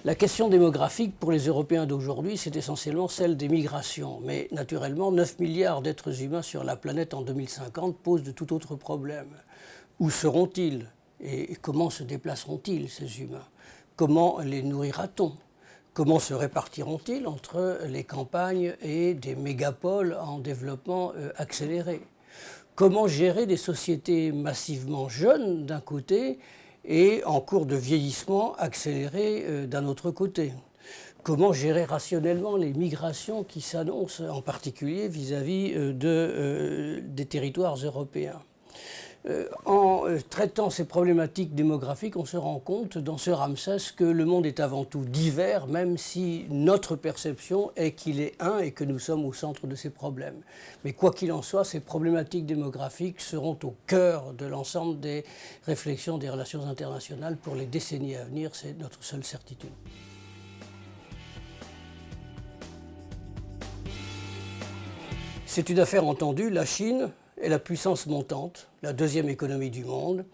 La question démographique pour les Européens d'aujourd'hui, c'est essentiellement celle des migrations. Mais naturellement, 9 milliards d'êtres humains sur la planète en 2050 posent de tout autre problème. Où seront-ils? Et comment se déplaceront-ils, ces humains? Comment les nourrira-t-on? Comment se répartiront-ils entre les campagnes et des mégapoles en développement accéléré? Comment gérer des sociétés massivement jeunes d'un côté et en cours de vieillissement accéléré d'un autre côté? Comment gérer rationnellement les migrations qui s'annoncent, en particulier vis-à-vis des territoires européens? En traitant ces problématiques démographiques, on se rend compte dans ce Ramsès que le monde est avant tout divers, même si notre perception est qu'il est un et que nous sommes au centre de ces problèmes. Mais quoi qu'il en soit, ces problématiques démographiques seront au cœur de l'ensemble des réflexions des relations internationales pour les décennies à venir, c'est notre seule certitude. C'est une affaire entendue, la Chine est la puissance montante, la deuxième économie du monde,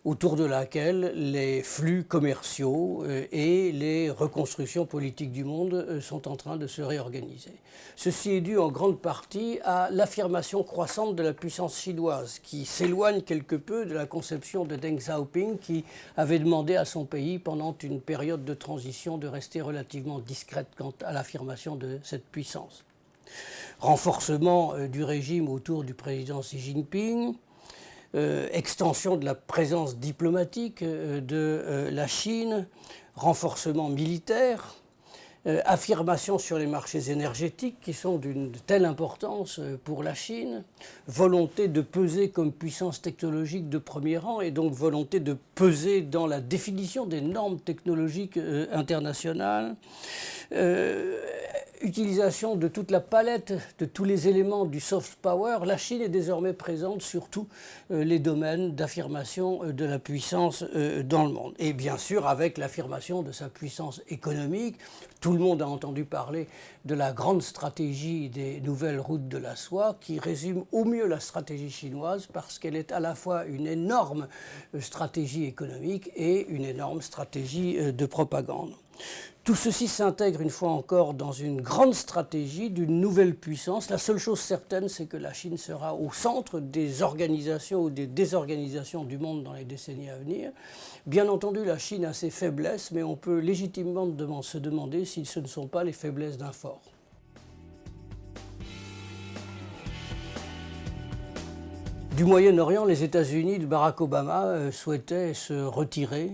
autour de laquelle les flux commerciaux et les reconstructions politiques du monde sont en train de se réorganiser. Ceci est dû en grande partie à l'affirmation croissante de la puissance chinoise, qui s'éloigne quelque peu de la conception de Deng Xiaoping, qui avait demandé à son pays, pendant une période de transition, de rester relativement discrète quant à l'affirmation de cette puissance. Renforcement du régime autour du président Xi Jinping, extension de la présence diplomatique de la Chine, renforcement militaire, affirmation sur les marchés énergétiques qui sont d'une telle importance pour la Chine, volonté de peser comme puissance technologique de premier rang et donc volonté de peser dans la définition des normes technologiques internationales, utilisation de toute la palette, de tous les éléments du soft power. La Chine est désormais présente sur tous les domaines d'affirmation de la puissance dans le monde. Et bien sûr, avec l'affirmation de sa puissance économique, tout le monde a entendu parler de la grande stratégie des nouvelles routes de la soie qui résume au mieux la stratégie chinoise parce qu'elle est à la fois une énorme stratégie économique et une énorme stratégie de propagande. Tout ceci s'intègre une fois encore dans une grande stratégie d'une nouvelle puissance. La seule chose certaine, c'est que la Chine sera au centre des organisations ou des désorganisations du monde dans les décennies à venir. Bien entendu, la Chine a ses faiblesses, mais on peut légitimement se demander si ce ne sont pas les faiblesses d'un fort. Du Moyen-Orient, les États-Unis de Barack Obama souhaitaient se retirer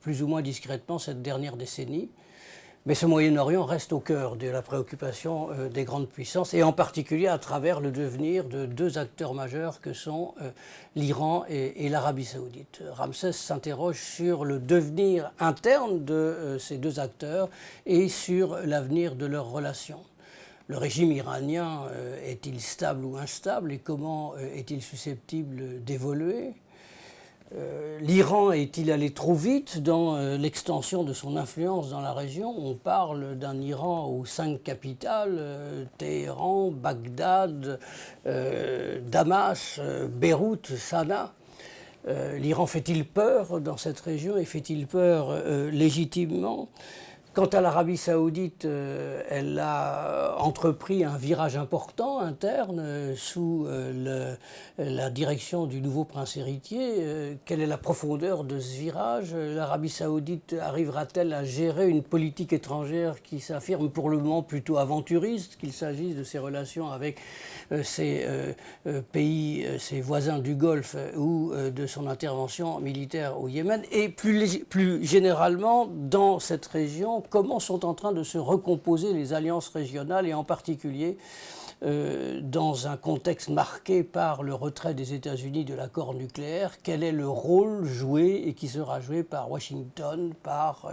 plus ou moins discrètement cette dernière décennie. Mais ce Moyen-Orient reste au cœur de la préoccupation des grandes puissances et en particulier à travers le devenir de deux acteurs majeurs que sont l'Iran et l'Arabie saoudite. Ramsès s'interroge sur le devenir interne de ces deux acteurs et sur l'avenir de leurs relations. Le régime iranien est-il stable ou instable et comment est-il susceptible d'évoluer ? L'Iran est-il allé trop vite dans l'extension de son influence dans la région? On parle d'un Iran aux 5 capitales, Téhéran, Bagdad, Damas, Beyrouth, Sanaa. L'Iran fait-il peur dans cette région et fait-il peur légitimement? Quant à l'Arabie saoudite, elle a entrepris un virage important interne sous la direction du nouveau prince héritier. Quelle est la profondeur de ce virage? L'Arabie saoudite arrivera-t-elle à gérer une politique étrangère qui s'affirme pour le moment plutôt aventuriste, qu'il s'agisse de ses relations avec ses pays, ses voisins du Golfe ou de son intervention militaire au Yémen? Et plus généralement, dans cette région, comment sont en train de se recomposer les alliances régionales et en particulier dans un contexte marqué par le retrait des États-Unis de l'accord nucléaire, quel est le rôle joué et qui sera joué par Washington, par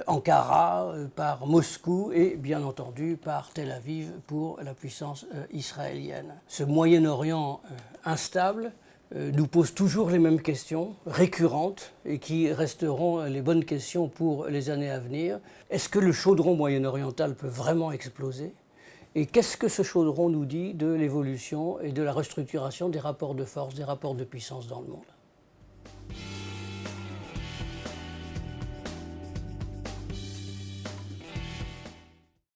Ankara, par Moscou et bien entendu par Tel Aviv pour la puissance israélienne. Ce Moyen-Orient instable nous pose toujours les mêmes questions, récurrentes, et qui resteront les bonnes questions pour les années à venir. Est-ce que le chaudron moyen-oriental peut vraiment exploser? Et qu'est-ce que ce chaudron nous dit de l'évolution et de la restructuration des rapports de force, des rapports de puissance dans le monde?